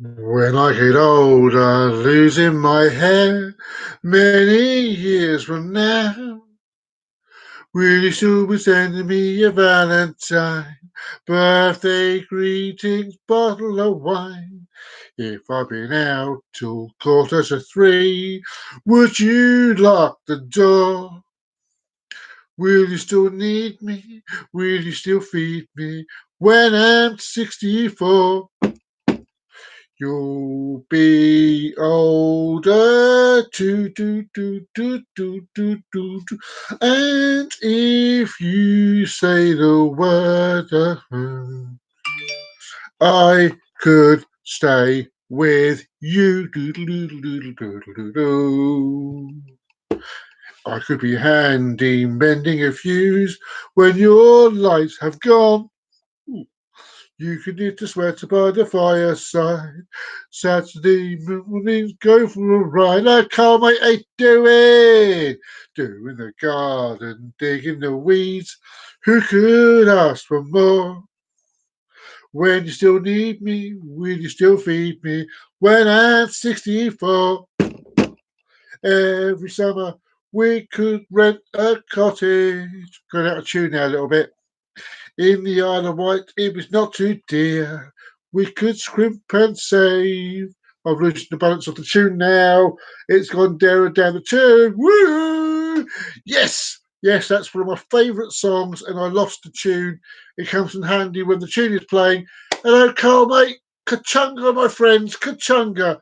When I get older, losing my hair, many years from now, will you still be sending me a Valentine, birthday greetings, bottle of wine? If I've been out till 2:45, would you lock the door? Will you still need me? Will you still feed me when I'm 64? You'll be older, do. And if you say the word, I could stay with you. I could be handy mending a fuse when your lights have gone. You can knit a sweater by the fireside. Saturday mornings, go for a ride. I can't wait, I do it. Doing the garden, digging the weeds. Who could ask for more? When you still need me, will you still feed me? When I'm 64, every summer we could rent a cottage. Going out of tune now a little bit. In the Isle of Wight, it was not too dear. We could scrimp and save. I've loosened the balance of the tune now. It's gone down the tune. Woo! Yes! Yes, that's one of my favourite songs, and I lost the tune. It comes in handy when the tune is playing. Hello, Carl, mate. Kachunga, my friends. Kachunga.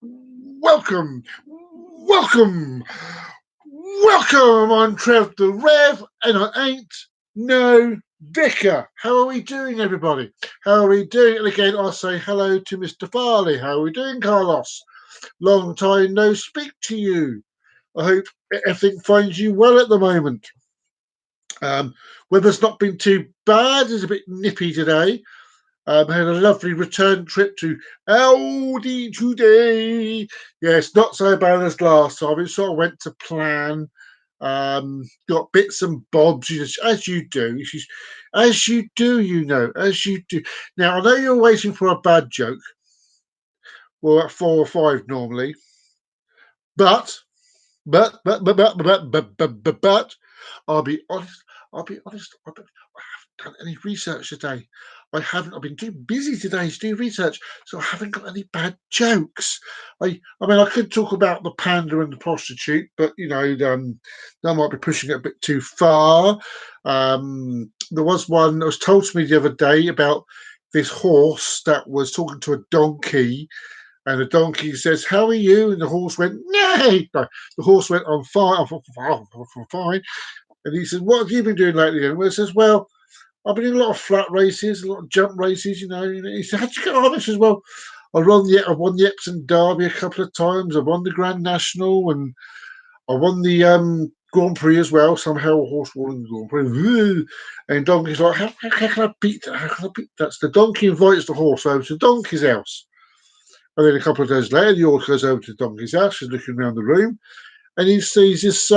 Welcome. Welcome. Welcome. I'm Trev the Rev, and I ain't no Vicar. How are we doing, everybody? How are we doing? And again, I'll say hello to Mr. Farley. How are we doing, Carlos? Long time no speak to you. I hope everything finds you well at the moment. Weather's not been too bad. It's a bit nippy today. I had a lovely return trip to Aldi today. Yes, not so bad as last time. It sort of went to plan. Got bits and bobs, as you do. As you do, as you do. Now, I know you're waiting for a bad joke. Well, at 4 or 5 normally. But, but, I'll be honest. I'll be honest. I haven't done any research today. I haven't. I've been too busy today to do research, so I haven't got any bad jokes. I mean, I could talk about the panda and the prostitute, but that might be pushing it a bit too far. There was one that was told to me the other day about this horse that was talking to a donkey, and the donkey says, "How are you?" And the horse went, "Nay." No, the horse went, "I'm fine. I'm fine." And he says, "What have you been doing lately?" And it says, "Well, I've been in a lot of flat races, a lot of jump races, you know." And he said, "How'd you get on?" I says, "Well, I won the Epsom Derby a couple of times. I won the Grand National, and I won the Grand Prix as well. Somehow a horse won the Grand Prix." Woo! And Donkey's like, how can I beat that? How can I beat that? So the donkey invites the horse over to the donkey's house. And then a couple of days later, the horse goes over to the donkey's house. He's looking around the room, and he sees this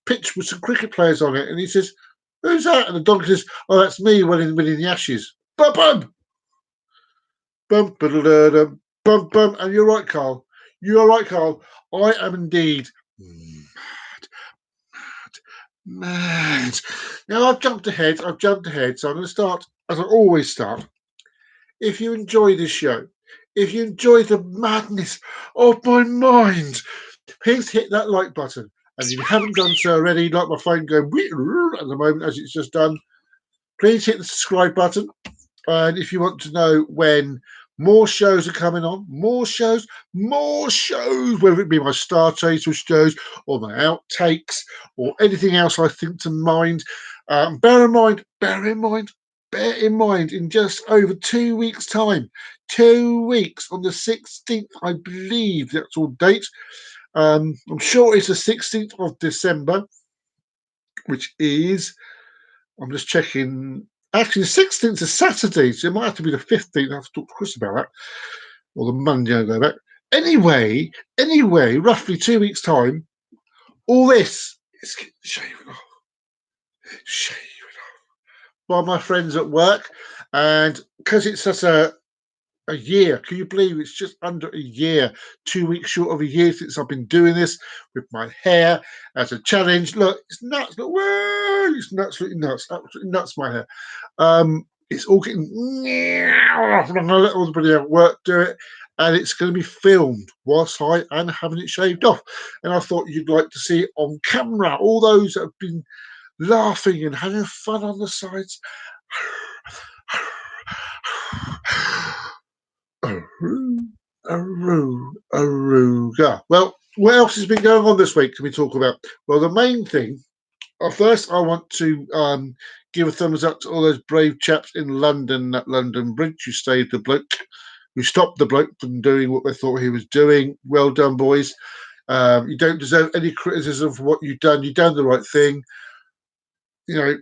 pitch with some cricket players on it. And he says, "Who's that?" And the donkey says, "Oh, that's me winning the Ashes." Bum, bum, bum, ba-da-da-dum, bum, bum. And you're right, Carl. You're right, Carl. I am indeed mad. Now, I've jumped ahead. So I'm going to start, as I always start. If you enjoy this show, if you enjoy the madness of my mind, please hit that like button. And if you haven't done so already, like my phone going at the moment as it's just done, please hit the subscribe button. And if you want to know when more shows are coming on, more shows, whether it be my Star Chaser shows or my outtakes or anything else I think to mind, bear in mind, in just over 2 weeks' time, 2 weeks on the 16th, I believe the actual date. I'm sure it's the 16th of December, which is, I'm just checking. Actually, the 16th is Saturday, so it might have to be the 15th. I have to talk to Chris about that. Or the Monday, I go back. Anyway, roughly 2 weeks' time, all this is shaving off. Shaving off. By my friends at work. And because it's such a a year. Can you believe it's just under a year, 2 weeks short of a year since I've been doing this with my hair as a challenge. Look, it's nuts. Look, whoa, it's absolutely nuts. Absolutely nuts, my hair. It's all getting. I'm going to let everybody at work do it. And it's going to be filmed whilst I am having it shaved off. And I thought you'd like to see it on camera. All those that have been laughing and having fun on the sides. Aruga. Well, what else has been going on this week? Can we talk about? Well, the main thing. First, I want to give a thumbs up to all those brave chaps in London at London Bridge who stayed the bloke, who stopped the bloke from doing what they thought he was doing. Well done, boys. You don't deserve any criticism for what you've done. You've done the right thing. You know,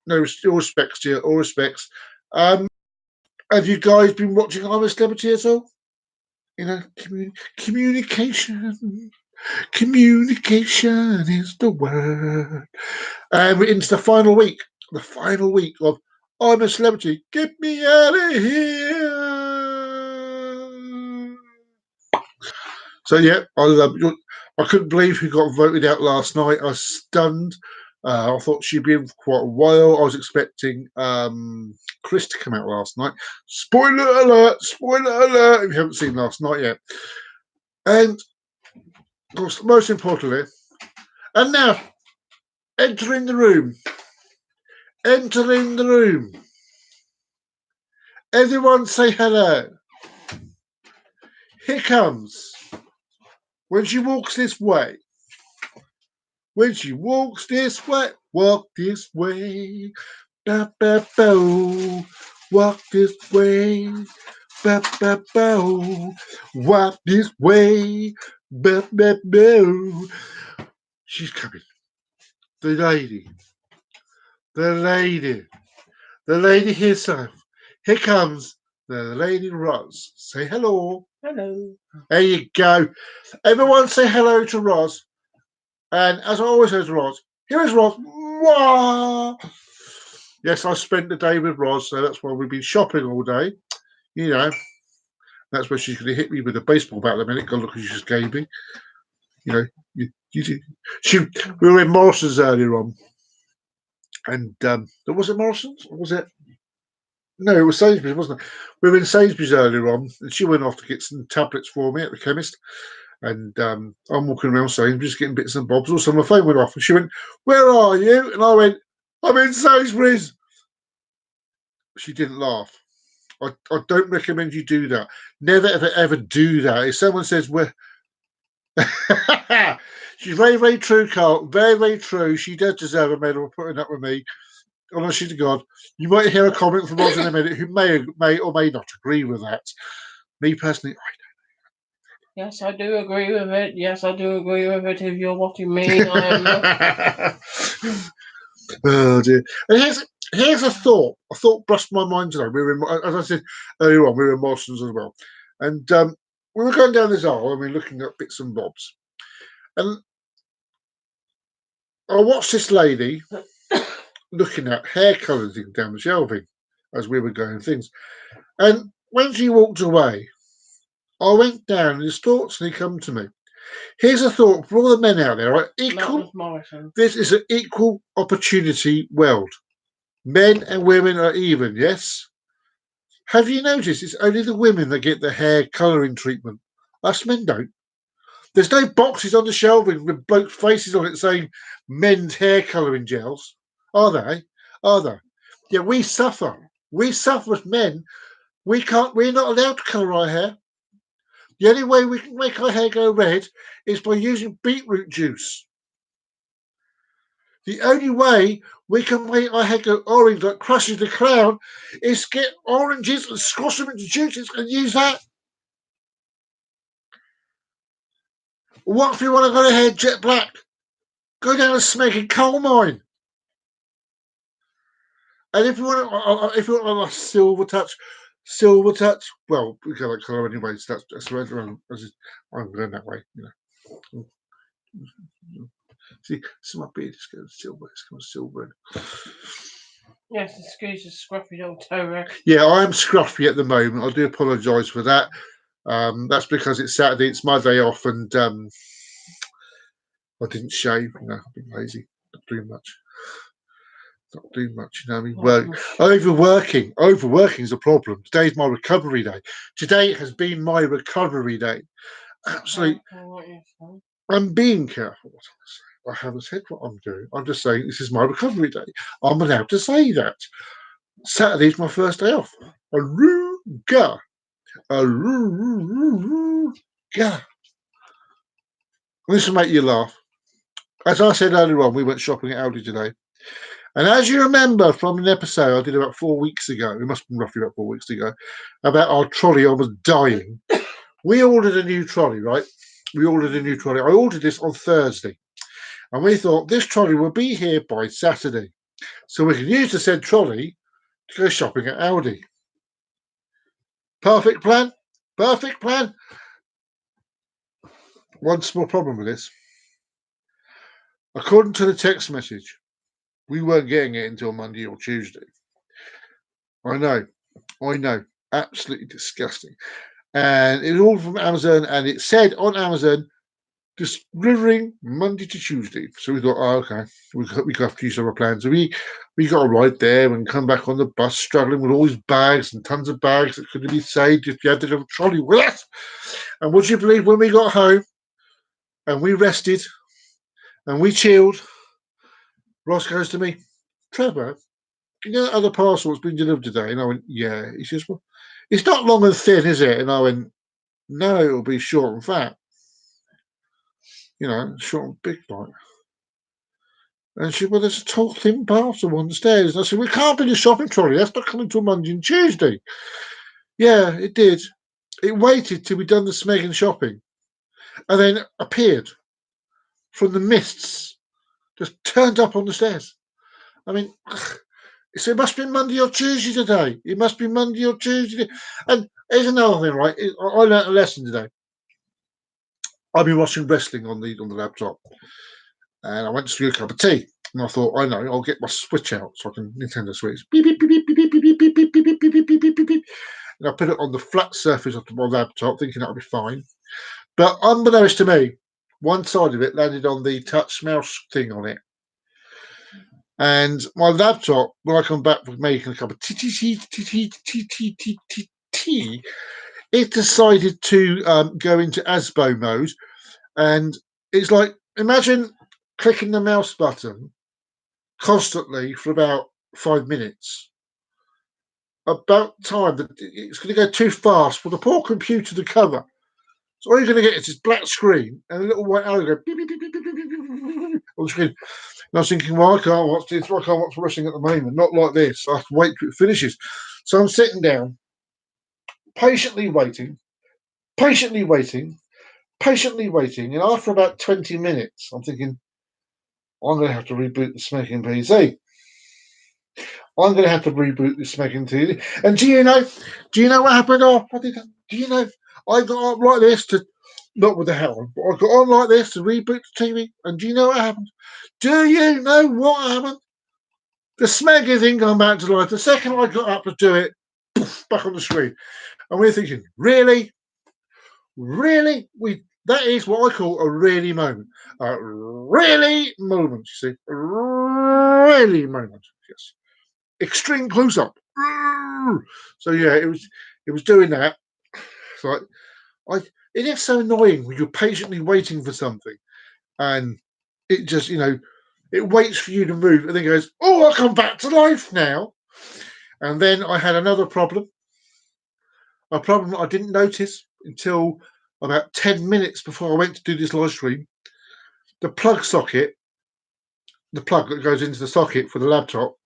no, all respects to you. All respects. Have you guys been watching I'm a Celebrity at all? You know, communication. Communication is the word. And we're into the final week. The final week of I'm a Celebrity. Get me out of here. So yeah, I couldn't believe who got voted out last night. I was stunned. I thought she'd be in for quite a while. I was expecting Chris to come out last night. Spoiler alert! Spoiler alert! If you haven't seen last night yet. And of course, most importantly, and now entering the room. Entering the room. Everyone say hello. Here comes. When she walks this way. When she walks this way. Walk this way. Ba, ba, bo. Walk this way. Ba, ba, bo. Walk this way. Ba, ba, bo. She's coming. The lady. The lady. The lady herself. Here comes the Lady Roz. Say hello. Hello. There you go. Everyone say hello to Roz. And as I always say to Roz, here is Roz. Wah! Yes, I spent the day with Roz, so that's why we've been shopping all day. You know, that's where she's going to hit me with a baseball bat in a minute. God, look, she just gave me. You know, we were in Morrison's earlier on. And was it Morrison's? Or was it? No, it was Sainsbury's, wasn't it? We were in Sainsbury's earlier on, and she went off to get some tablets for me at the chemist. And I'm walking around Sainsbury's getting bits and bobs. Also, my phone went off, and she went, "Where are you?" And I went, "I'm in Sainsbury's." She didn't laugh. I don't recommend you do that. Never, ever, ever do that. If someone says, "Where," she's very, very true, Carl. Very, very true. She does deserve a medal for putting up with me. Honestly to God, you might hear a comment from Roz in a minute who may or may not agree with that. Me personally, Yes, I do agree with it. Yes, I do agree with it. If you're what you mean, I am not. Oh dear. And here's a thought. A thought brushed my mind today. We were in, as I said earlier on, we were in Morrison's as well. And we were going down this aisle and we were looking at bits and bobs. And I watched this lady looking at hair colours down the shelving as we were going things. And when she walked away, I went down and his thoughts and he come to me. Here's a thought for all the men out there, right? This is an equal opportunity world. Men and women are even, yes? Have you noticed it's only the women that get the hair colouring treatment? Us men don't. There's no boxes on the shelving with blokes' faces on it saying men's hair colouring gels. Are they? Are there? Yeah, we suffer. We suffer as men. We're not allowed to colour our hair. The only way we can make our hair go red is by using beetroot juice. The only way we can make our hair go orange like Crushes the Clown is get oranges and squash them into juices and use that. What if you want to go ahead jet black? Go down a smoking coal mine. And if you want a silver touch, well, we got that colour anyway, so that's right. I'm going that way, you know. See, my beard is going silver. It's going silver. Yes, excuse the scruffy little toe rag. Yeah, I am scruffy at the moment. I do apologise for that. That's because it's Saturday. It's my day off, and I didn't shave. I've been lazy, not doing much. Not doing much. I mean, overworking. Overworking is a problem. Today's my recovery day. Today has been my recovery day. Absolutely. I'm being careful what I say. I haven't said what I'm doing. I'm just saying this is my recovery day. I'm allowed to say that. Saturday's my first day off. Aruga. Aruga. This will make you laugh. As I said earlier on, we went shopping at Aldi today. And as you remember from an episode I did about 4 weeks ago, it must have been roughly about 4 weeks ago, about our trolley, I was dying. We ordered a new trolley, right? We ordered a new trolley. I ordered this on Thursday. And we thought this trolley will be here by Saturday. So we can use the said trolley to go shopping at Aldi. Perfect plan. Perfect plan. One small problem with this. According to the text message, we weren't getting it until Monday or Tuesday. I know. Absolutely disgusting. And it was all from Amazon, and it said on Amazon, delivering Monday to Tuesday. So we thought, oh, okay, we got a few summer plans. So we got a ride there and come back on the bus, struggling with all these bags and tons of bags that couldn't be saved if you had to have a trolley with us. And would you believe when we got home and we rested and we chilled, Ross goes to me, Trevor, you know that other parcel that's been delivered today? And I went, yeah. He says, well, it's not long and thin, is it? And I went, no, it'll be short and fat. Short and big like. And she said, well, there's a tall, thin parcel on the stairs. And I said, we can't be the shopping trolley. That's not coming till Monday and Tuesday. Yeah, it did. It waited till we'd done the Smegging shopping and then appeared from the mists, just turned up on the stairs. I mean, so it must be Monday or Tuesday today. It must be Monday or Tuesday. And here's another thing, right? I learned a lesson today. I've been watching wrestling on the laptop, and I went to do a cup of tea. And I thought, I know, I'll get my Switch out so I can Nintendo Switch. Beep, beep, beep, beep, beep, beep, beep, beep, beep, beep, beep, beep, beep, beep, beep, beep. And I put it on the flat surface of my laptop, thinking that'll be fine. But unbeknownst to me, one side of it landed on the touch mouse thing on it. And my laptop, when I come back from making a cup of tea, it decided to go into ASBO mode. And it's like, imagine clicking the mouse button constantly for about 5 minutes. About time that it's going to go too fast for the poor computer to cover. So all you're going to get is this black screen and a little white arrow go beep, beep, beep, beep, beep, beep, beep, beep, on the screen. And I was thinking, well, I can't watch this. I can't watch wrestling at the moment. Not like this. I have to wait till it finishes. So I'm sitting down, patiently waiting. And after about 20 minutes, I'm thinking, I'm going to have to reboot the Smacking PC. I'm going to have to reboot the Smacking TV. And do you know what happened? Do you know, I got up like this to, not with the helm, but I got on like this to reboot the TV. And do you know what happened? Do you know what happened? The Smacking thing come back to life. The second I got up to do it, poof, back on the screen. And we're thinking, really? Really? That is what I call a really moment. A really moment, you see. A really moment, yes. Extreme close up. So yeah, it was doing that. So it is so annoying when you're patiently waiting for something, and it just it waits for you to move, and then goes, "Oh, I'll come back to life now." And then I had another problem, a problem that I didn't notice until about 10 minutes before I went to do this live stream. The plug socket, the plug that goes into the socket for the laptop,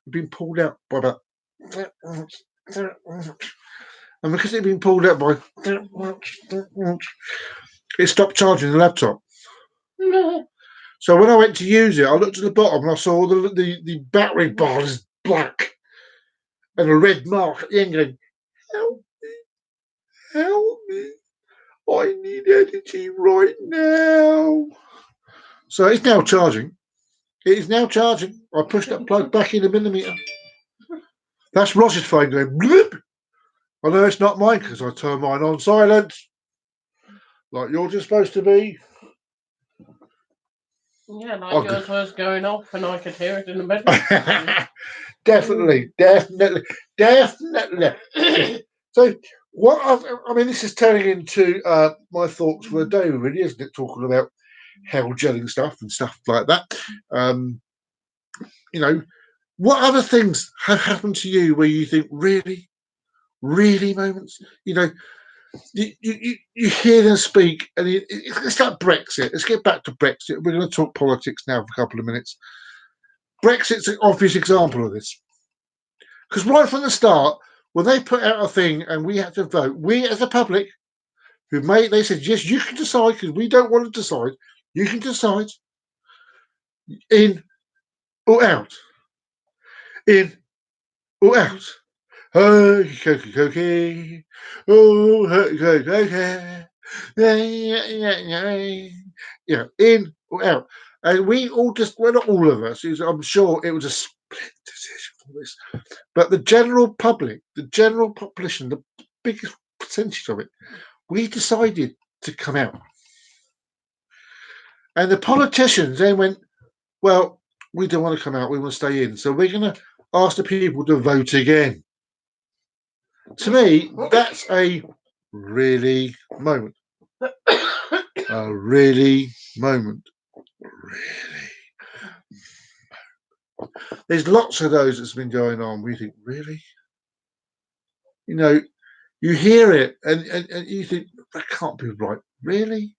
had been pulled out by about. And because it had been pulled out by, it stopped charging the laptop. So when I went to use it, I looked at the bottom and I saw the battery bar is black and a red mark at the end going, help me, I need energy right now. So it's now charging. It is now charging. I pushed that plug back in a millimeter. That's Ross's phone going bloop. I know it's not mine because I turned mine on silent, like you're just supposed to be. Yeah, like yours was going off and I could hear it in the bedroom. Definitely. So, I mean, this is turning into my thoughts for the day, really, isn't it? Talking about hell gelling stuff and stuff like that. You know, what other things have happened to you where you think, really, really moments? You know, you hear them speak, and it's like Brexit. Let's get back to Brexit. We're going to talk politics now for a couple of minutes. Brexit's an obvious example of this. Because right from the start, when they put out a thing and we had to vote, we as the public, they said, yes, you can decide because we don't want to decide. You can decide in or out. In or out. Oh, okay. Oh, okay. Yeah, in or out. And we all well, not all of us, I'm sure it was a split decision for this. But the general public, the general population, the biggest percentage of it, we decided to come out. And the politicians then went, well, we don't want to come out, we want to stay in. So we're going to ask the people to vote again. To me, that's a really moment. A really moment. Really. There's lots of those that's been going on. We think, really? You know, you hear it and you think, that can't be right. Really?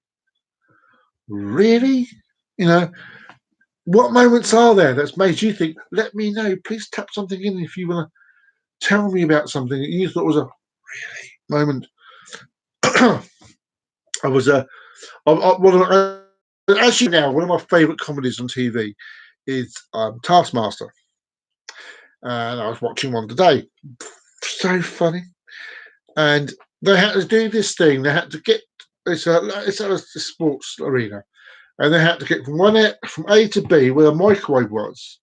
Really? You know, what moments are there that's made you think, let me know, please tap something in if you want to tell me about something that you thought was a really moment. I was as you know, one of my favourite comedies on TV is Taskmaster. And I was watching one today. So funny. And they had to do this thing. They had to get it's a sports arena, and they had to get from A to B where the microwave was,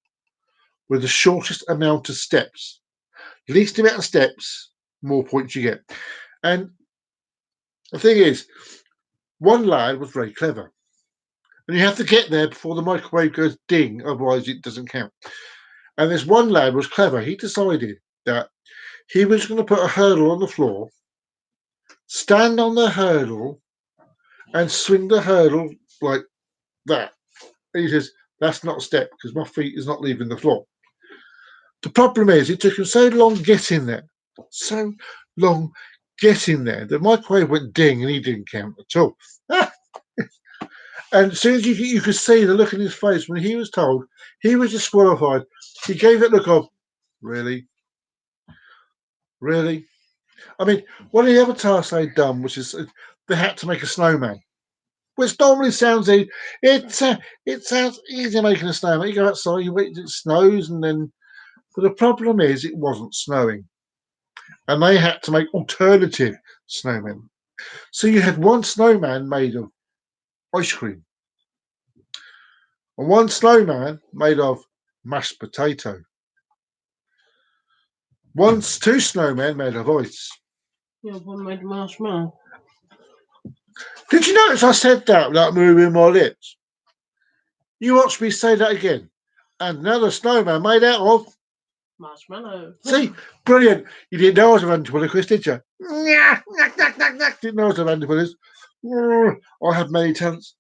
with the shortest amount of steps. Least amount of steps, more points you get. And the thing is, one lad was very clever, and you have to get there before the microwave goes ding, otherwise it doesn't count. And this one lad was clever. He decided that he was going to put a hurdle on the floor, stand on the hurdle, and swing the hurdle like that. And he says, that's not a step because my feet is not leaving the floor. The problem is it took him so long getting there. So long getting there. The microwave went ding and he didn't count at all. And as soon as you could see the look in his face when he was told he was disqualified, he gave that look of, really? Really? I mean, one of the other tasks they'd done, which is they had to make a snowman. Which normally sounds easy. It sounds easy making a snowman. You go outside, you wait till it snows, and then. But the problem is, it wasn't snowing, and they had to make alternative snowmen. So you had one snowman made of ice cream, and one snowman made of mashed potato. Two snowmen made of ice. Yeah, one made marshmallow. Did you notice I said that without moving my lips? You watch me say that again. And another snowman made out of marshmallow. See, brilliant. You didn't know I was a ventriloquist, did you? Didn't know I was a ventriloquist. I have many talents.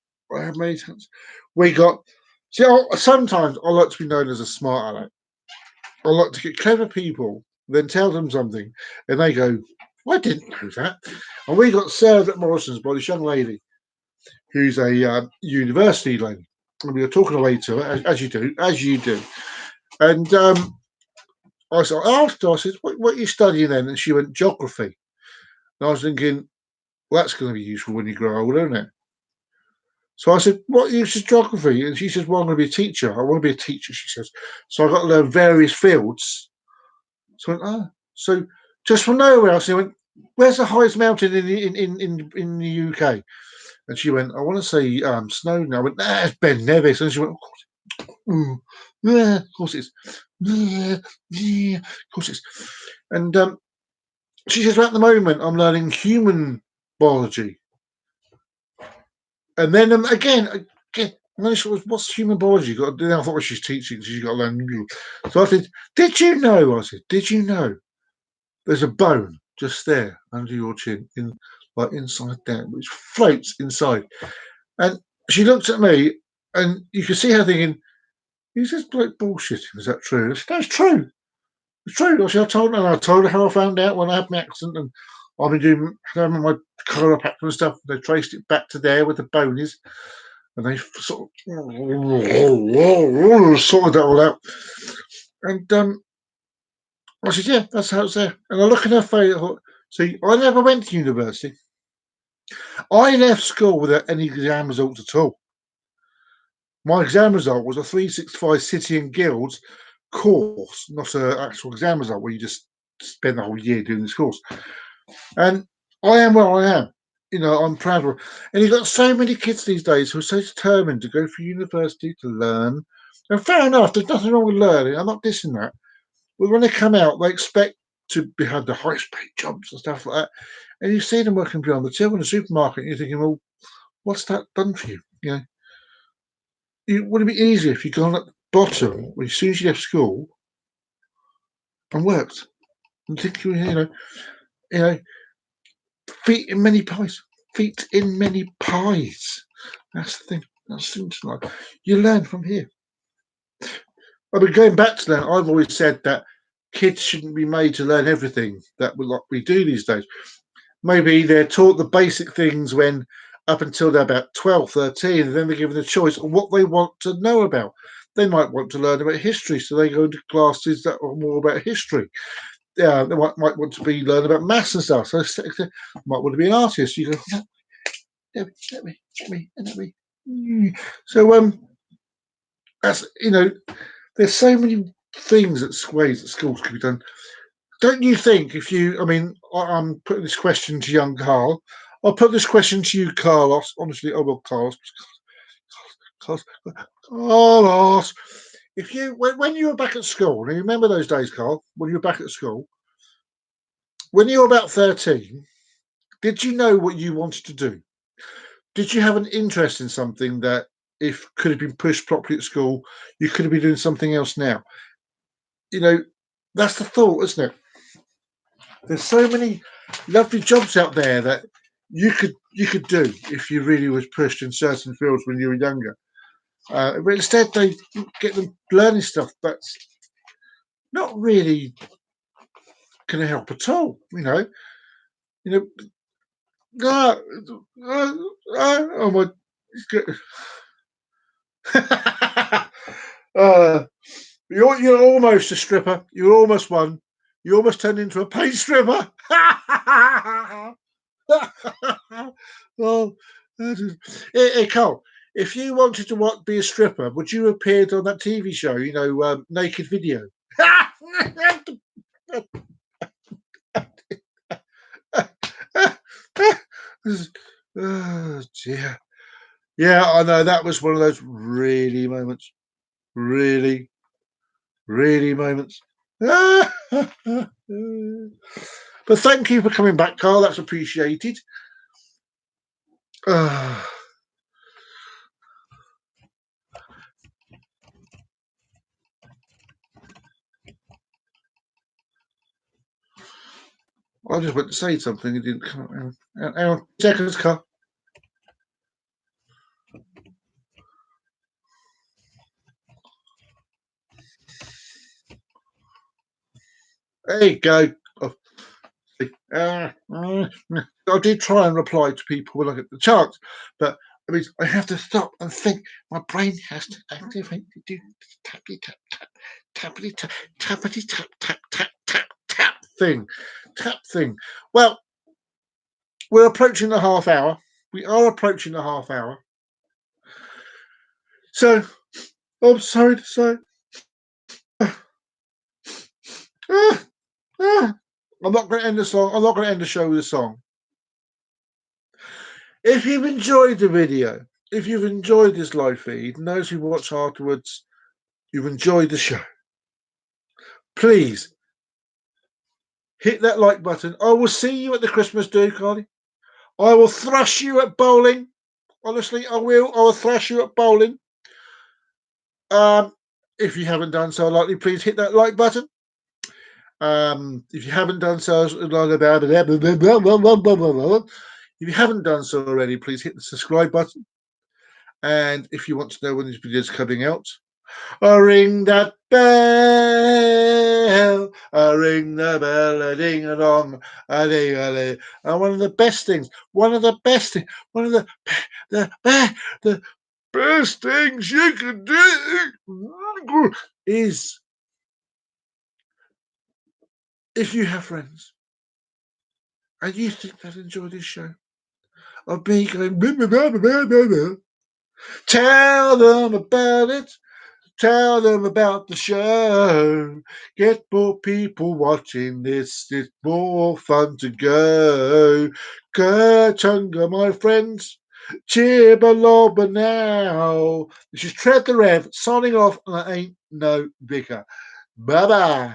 We got. See, sometimes I like to be known as a smart aleck. I like to get clever people, then tell them something, and they go, I didn't know that. And we got served at Morrison's by this young lady who's a university lady. And we were talking away to her, as you do. And I asked her, I said, what are you studying then? And she went, geography. And I was thinking, well, that's going to be useful when you grow older, isn't it? So I said, what use is geography? And she says, well, I'm going to be a teacher. I want to be a teacher, she says. So I got to learn various fields. So I went, so just from nowhere else, she went, where's the highest mountain in the UK? And she went, I want to say Snowdon. I went, that's Ben Nevis. And she went, Of course it's. Of course it's. And she says, well, at the moment, I'm learning human biology. And then again, what's human biology? Got to do. I thought she's teaching. She's got to learn. So I said, did you know? I said, did you know? There's a bone just there under your chin, like inside there, which floats inside. And she looked at me, and you could see her thinking, "Is this bloke bullshitting? Is that true?" I said, no, it's true. It's true. I told her. I told her how I found out when I had my accident, and I've been having my chiropractor and stuff. They traced it back to there where the bone is, and they sort of sorted that all out. And I said, "Yeah, that's how it's there." And I look at her face. I thought, see, I never went to university. I left school without any exam results at all. My exam result was a 365 City and Guilds course, not an actual exam result where you just spend the whole year doing this course. And I am where I am. I'm proud of it. And you've got so many kids these days who are so determined to go through university to learn. And fair enough, there's nothing wrong with learning. I'm not dissing that. But when they come out, they expect to have the highest paid jobs and stuff like that. And you see them working behind the till in the supermarket, and you're thinking, well, what's that done for you? It would it be easier if you'd gone at the bottom as soon as you left school and worked? And think, feet in many pies. Feet in many pies. That's the thing. That's the thing tonight. You learn from here. I mean, going back to that, I've always said that kids shouldn't be made to learn everything that we do these days. Maybe they're taught the basic things when up until they're about 12, 13, and then they're given a choice of what they want to know about. They might want to learn about history, so they go into classes that are more about history. Yeah, they might want to learn about maths and stuff. So they might want to be an artist. You go, let me. So that's there's so many things ways that schools could be done. Don't you think I'm putting this question to young Carl. I'll put this question to you, Carlos. Honestly, Carlos. Carlos. When you were back at school, and you remember those days, Carl, when you were back at school, when you were about 13, did you know what you wanted to do? Did you have an interest in something that, if could have been pushed properly at school, you could have been doing something else now? That's the thought, isn't it? There's so many lovely jobs out there that you could do if you really was pushed in certain fields when you were younger. But instead, they get them learning stuff that's not really going to help at all. Oh my. You're almost a stripper. You're almost one. You almost turned into a paid stripper. Well, hey, Carl, if you wanted to be a stripper, would you have appeared on that TV show? Naked Video. Oh dear. Yeah, I know that was one of those really moments. Really, really moments. But thank you for coming back, Carl. That's appreciated. I just went to say something. It didn't come out. Hang on. Seconds, Carl. There you go. I did try and reply to people when I get the chance, but I have to stop and think. My brain has to activate to do tappity tap tap, tappity tap, tappity tap tap tap tap tap thing, tap thing. Well, we're approaching the half hour. We are approaching the half hour. So, I'm sorry to say. I'm not going to end the song. I'm not going to end the show with a song. If you've enjoyed the video, if you've enjoyed this live feed, and those who watch afterwards, you've enjoyed the show, please hit that like button. I will see you at the Christmas do, Carly. I will thrash you at bowling. Honestly, I will. I will thrash you at bowling. If you haven't done so, likely please hit that like button. If you haven't done so, if you haven't done so already, please hit the subscribe button. And if you want to know when this video is coming out, ring that bell, ring the bell, a ding a dong, a ding a ling. And one of the best things you can do is, if you have friends and you think they'll enjoy this show, of me going, tell them about it. Tell them about the show. Get more people watching this. It's more fun to go. Kerchunga, my friends. Chibaloba now. This is Tread the Rev signing off, and I ain't no vicar. Bye bye.